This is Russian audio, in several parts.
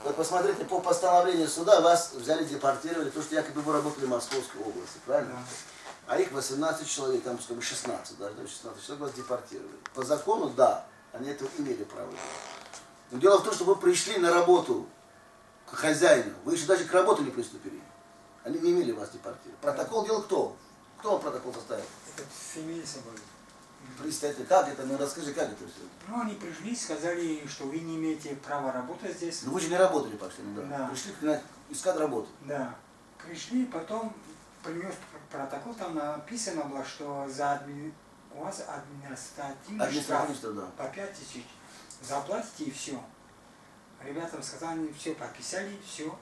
Вот посмотрите, по постановлению суда вас взяли, депортировали, то, что якобы вы работали в Московской области, правильно? Да. А их 18 человек, там как бы 16, даже 16 человек вас депортировали. По закону, да, они это имели право. Но дело в том, что вы пришли на работу к хозяину, вы еще даже к работе не приступили. Они не имели вас депортировать. Протокол делал кто? Кто вам протокол составил? Это феминисты были. Представьте, как это? Ну расскажи, как это все? Ну, они пришли, сказали, что вы не имеете права работать здесь. Ну вы же не работали, пошли, да? Да. Пришли искать работу. Да. Пришли, потом принес протокол, там написано было, что у вас административный штраф Да. по 5000. Заплатите и все. Ребятам сказали, все подписали, все.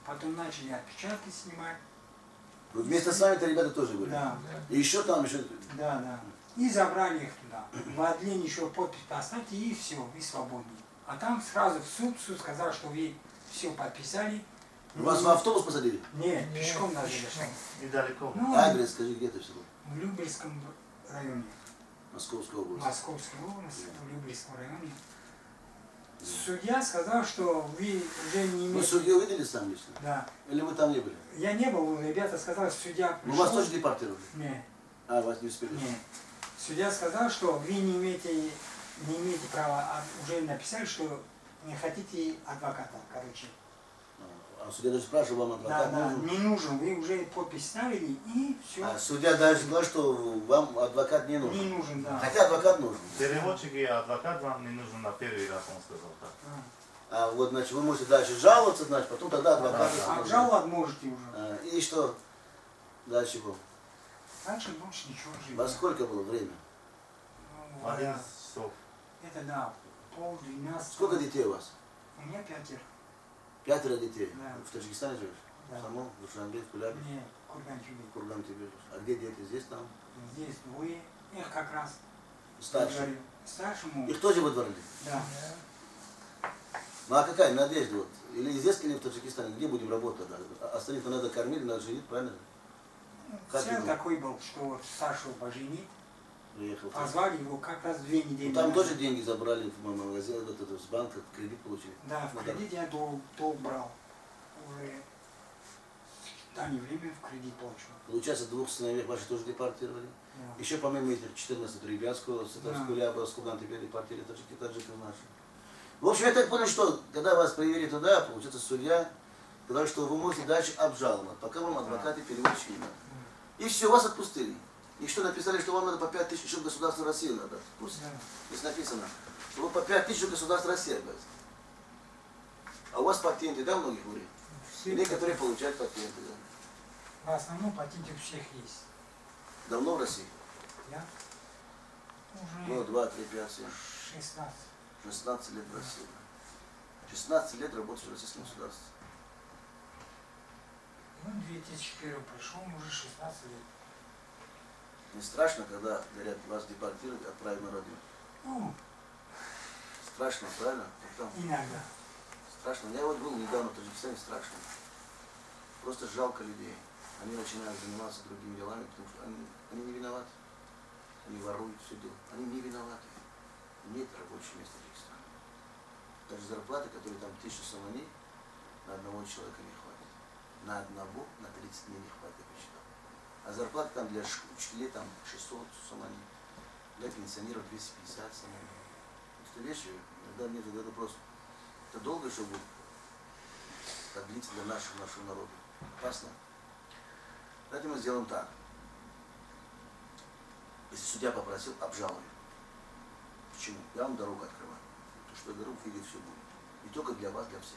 Потом начали отпечатки снимать. Вот вместе с вами-то ребята тоже были. Да. И еще там, еще... Да, да. И забрали их туда. В отделении еще подпись поставьте и все, и свободны. А там сразу в суд сказал, что вы все подписали. Вас в автобус посадили? Нет, пешком даже дошел. Недалеко. Ну, Адрес, скажи, где это все было? в Любельском районе. Московская область. Московской области, в Любельском районе. Судья сказал, что вы уже не Вы имеете... судью видели сам лично? Да. Или вы там не были? Я не был, ребята сказали, судья Ну пришел... вас тоже депортировали? Нет, А, вас не успели? нет. Судья сказал, что вы не имеете права, а уже написали, что не хотите адвоката, короче. А судья даже спрашивал, вам Да, адвокат да, нужен? не нужен, вы уже подпись ставили и все. А судья даже сказал, что вам адвокат не нужен? Не нужен, да. Хотя адвокат нужен. Переводчик и адвокат вам не нужен на первый раз, он сказал так. А вот, значит, вы можете дальше жаловаться, значит, потом тогда адвокат... А обжаловать можете уже. И что дальше было? Дальше больше ничего не Во живет. сколько было время? Ну, 11 часов. это да, 11:30. Сколько детей у вас? У меня 5. 5 детей. Да. В Таджикистане живешь? Да. В самом? В Душанбе, в Кулябе? Нет, Курган-Чубе. В Курган тебе живешь. А где дети? Здесь, там? Здесь двое. Их как раз. Старший. Говорю, старшему. Их тоже выдворили? Да. Ну а какая надежда? Вот? Или здесь, или в Таджикистане? Где будем работать? Остальных надо кормить, надо женить, правильно? Как Цель его? такой был, что вот старшего поженить. Приехал. Позвали его как раз 2 недели. Ну, там назад. тоже деньги забрали в магазин, с банка, кредит получили. Да, в кредит я долг брал. Уже в дальнее время в кредит получил. Получается, 2 сыновей ваши тоже депортировали. Да. Еще помимо этих 14 ребятского, с Да. Куляба, с Курган теперь депортировали, таджиков наши. В общем, я так понял, что когда вас привели туда, получается, судья сказал, что вы можете дальше обжаловать, пока вам адвокаты переводчики не надо. И все, вас отпустили. И что написали, что вам надо по 5000 еще в государство России надо. Пусть Да. здесь написано, что вы по 5000 в государство России обязаны. А у вас патенты, да, многих говорит? Все, Некоторые получают патенты, да. в основном патенты у всех есть. Давно в России? Я Ну, уже 2, 3, 5, 7. 16. 16 лет в России. 16 лет работаешь в российском государстве. Ну, 2001 пришел, уже 16 лет. Не страшно, когда говорят, вас депортируют, отправят на родину? Ну, Страшно, правильно? Вот там иногда. страшно. Я вот был недавно в Таджикистане, страшно. Просто жалко людей. Они начинают заниматься другими делами, потому что они не виноваты. Они воруют, все делают. Они не виноваты. Нет рабочих мест в Таджикистане. Даже зарплаты, которые там 1000 сомани, на одного человека не хватит. На одного, на 30 дней не хватит, я посчитал. А зарплата там для учителей там 600 сомани. Для пенсионеров 250 сомани. Это вещи, иногда мне задают вопрос, это долго еще будет продлиться для нашего народа? Опасно. Давайте мы сделаем так. Если судья попросил, обжалуем. Почему? Я вам дорогу открываю. То, что я говорю, видеть все будет. Не только для вас, для всех.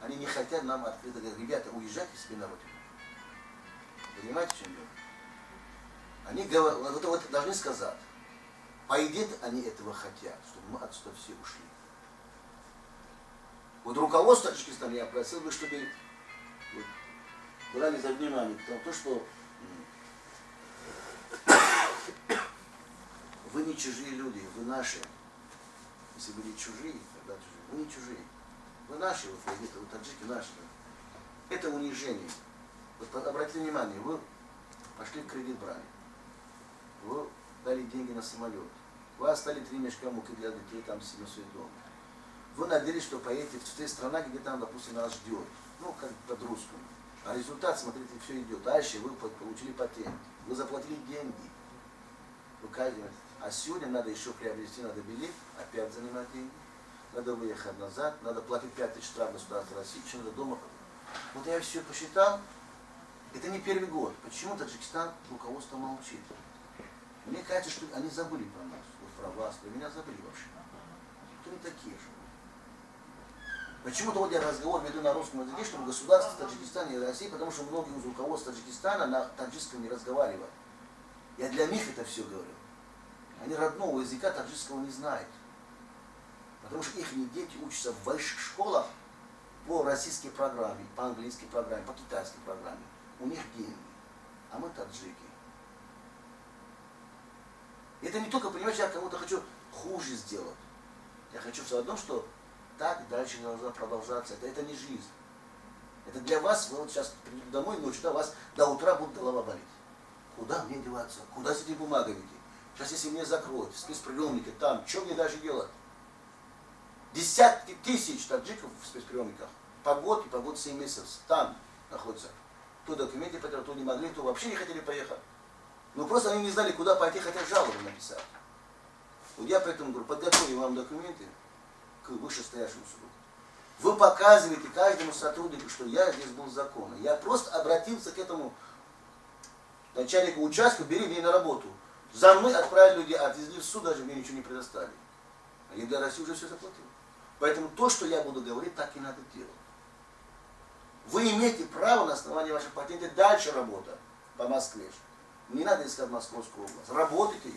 Они не хотят нам открыто говорить, ребята, уезжайте себе на родину. Понимаете, в чем дело? Они говорят, вот должны сказать, по идее они этого хотят, чтобы мы отсюда все ушли. Вот руководство Таджикистана я просил бы, чтобы вот, брали за внимание, потому то, что вы не чужие люди, вы наши. Если вы не чужие, тогда чужие. Вы не чужие. Вы наши, вот таджики наши. Это унижение. Вот обратите внимание, вы пошли в кредит брали. Вы дали деньги на самолет. Вы оставили 3 мешка муки для детей, там себе свой дом. Вы надеялись, что поедете в те страны, где там, допустим, нас ждет. Ну, как под-русскому. А результат, смотрите, все идет. Дальше вы получили патент. Вы заплатили деньги. Вы каждый... А сегодня надо еще приобрести, надо билет, опять занимать деньги. Надо выехать назад, надо платить 5000 штраф государства России, еще надо дома. Вот я все посчитал. Это не первый год. Почему Таджикистан руководство молчит? Мне кажется, что они забыли про нас, вот про вас, про меня забыли вообще. Кто не такие же? Почему-то вот я разговор веду на русском языке, что в государстве Таджикистана и России, потому что многие из руководства Таджикистана на таджикском не разговаривают. Я для них это все говорю. Они родного языка таджикского не знают. Потому что их дети учатся в высших школах по российской программе, по английской программе, по китайской программе. У них деньги. А мы таджики. Это не только, понимаете, я кому-то хочу хуже сделать. Я хочу все одно, что так дальше должна продолжаться. Это не жизнь. Это для вас, вы вот сейчас придете домой ночью, да, у вас до утра будет голова болеть. Куда мне деваться? Куда с этими бумагами идти? Сейчас если мне закроют, спецприемники, там, что мне даже делать? Десятки тысяч таджиков в спецприемниках. По год и по год 7 месяцев там находятся. То документы потеряли, то не могли, то вообще не хотели поехать. Ну просто они не знали, куда пойти, хотят жалобу написать. Вот я поэтому говорю, подготовим вам документы к вышестоящему суду. Вы показываете каждому сотруднику, что я здесь был законно. Я просто обратился к этому начальнику участка, бери меня на работу. За мной отправили людей, отвезли в суд, даже мне ничего не предоставили. А я для России уже все заплатил. Поэтому то, что я буду говорить, так и надо делать. Вы имеете право на основании ваших патентов дальше работать по Москве. Не надо искать Московскую область. Работайте.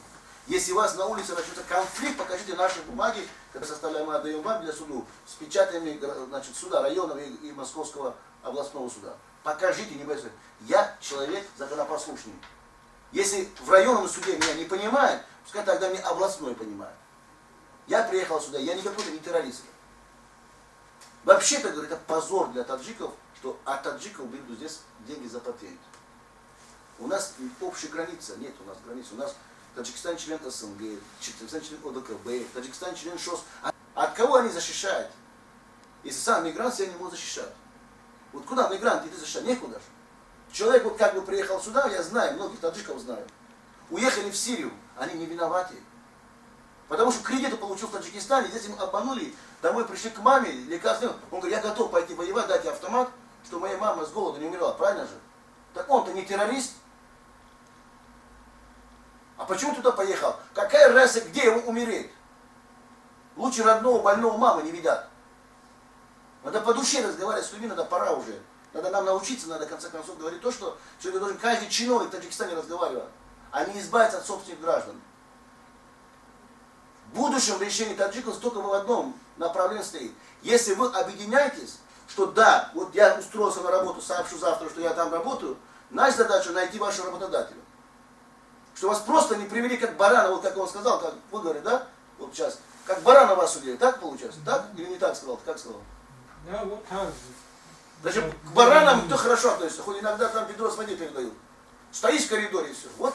Если у вас на улице начнется конфликт, покажите наши бумаги, которые составляем, мы отдаем вам для суда, с печатями, значит, суда районного и Московского областного суда. Покажите, не бойтесь. Я человек законопослушный. Если в районном суде меня не понимают, пускай тогда мне областной понимает. Я приехал сюда, я не какой-то не террорист. Вообще-то, говорит, это позор для таджиков, что от таджиков берут здесь деньги за патент. У нас общей границы нет, у нас границы. У нас Таджикистан член СНГ, Таджикистан член ОДКБ, Таджикистан член ШОС. От кого они защищают? Если сам мигрант себя не может защищать. Вот куда мигрант идти защищать? Некуда же. Человек вот как бы приехал сюда, я знаю, многих таджиков знаю. Уехали в Сирию, они не виноваты. Потому что кредиты получил в Таджикистане, здесь им обманули, домой пришли к маме, лекарства. Он говорит, я готов пойти воевать, дайте автомат, что моя мама с голоду не умерла, правильно же? Так он-то не террорист. А почему туда поехал? Какая разница, где ему умереть? Лучше родного больного мамы не видят. Надо по душе разговаривать с людьми, надо пора уже. Надо нам научиться, надо в конце концов говорить то, что сегодня должен каждый чиновник в Таджикистане разговаривать, а не избавиться от собственных граждан. В будущем решение таджиков только в одном направлении стоит. Если вы объединяетесь, что да, вот я устроился на работу, сообщу завтра, что я там работаю, наша задача найти вашего работодателя. Что вас просто не привели как барана, вот как он сказал, как вы говорите, да? Вот сейчас, как барана вас судили, так получается? Так? Или не так сказал? Как сказал? Да, вот так. Даже к баранам кто хорошо относится, хоть иногда там ведро с водой передают. Стоишь в коридоре и все. Вот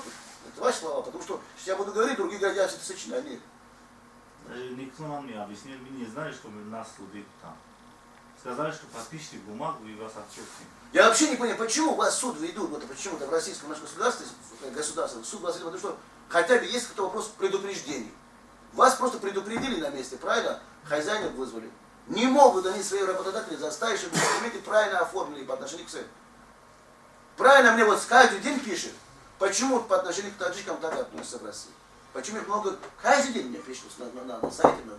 это ваши слова, потому что если я буду говорить, другие говорят, это сочинение. Никто нам не объяснил, мы не знали, что нас судят там. Сказали, что подпишите бумагу и вас отпустим. Я вообще не понимаю, почему вас суд ведут, вот почему-то в российском нашем государстве, суд вас ведет, потому что хотя бы есть какой-то вопрос предупреждений. Вас просто предупредили на месте, правильно? Хозяина вызвали. Не могут они свои работодатели заставить, чтобы документы правильно оформили по отношению к своим. Правильно мне вот каждый день пишет, почему по отношению к таджикам так относятся в России. Почему их много, каждый день мне пишут на сайте, на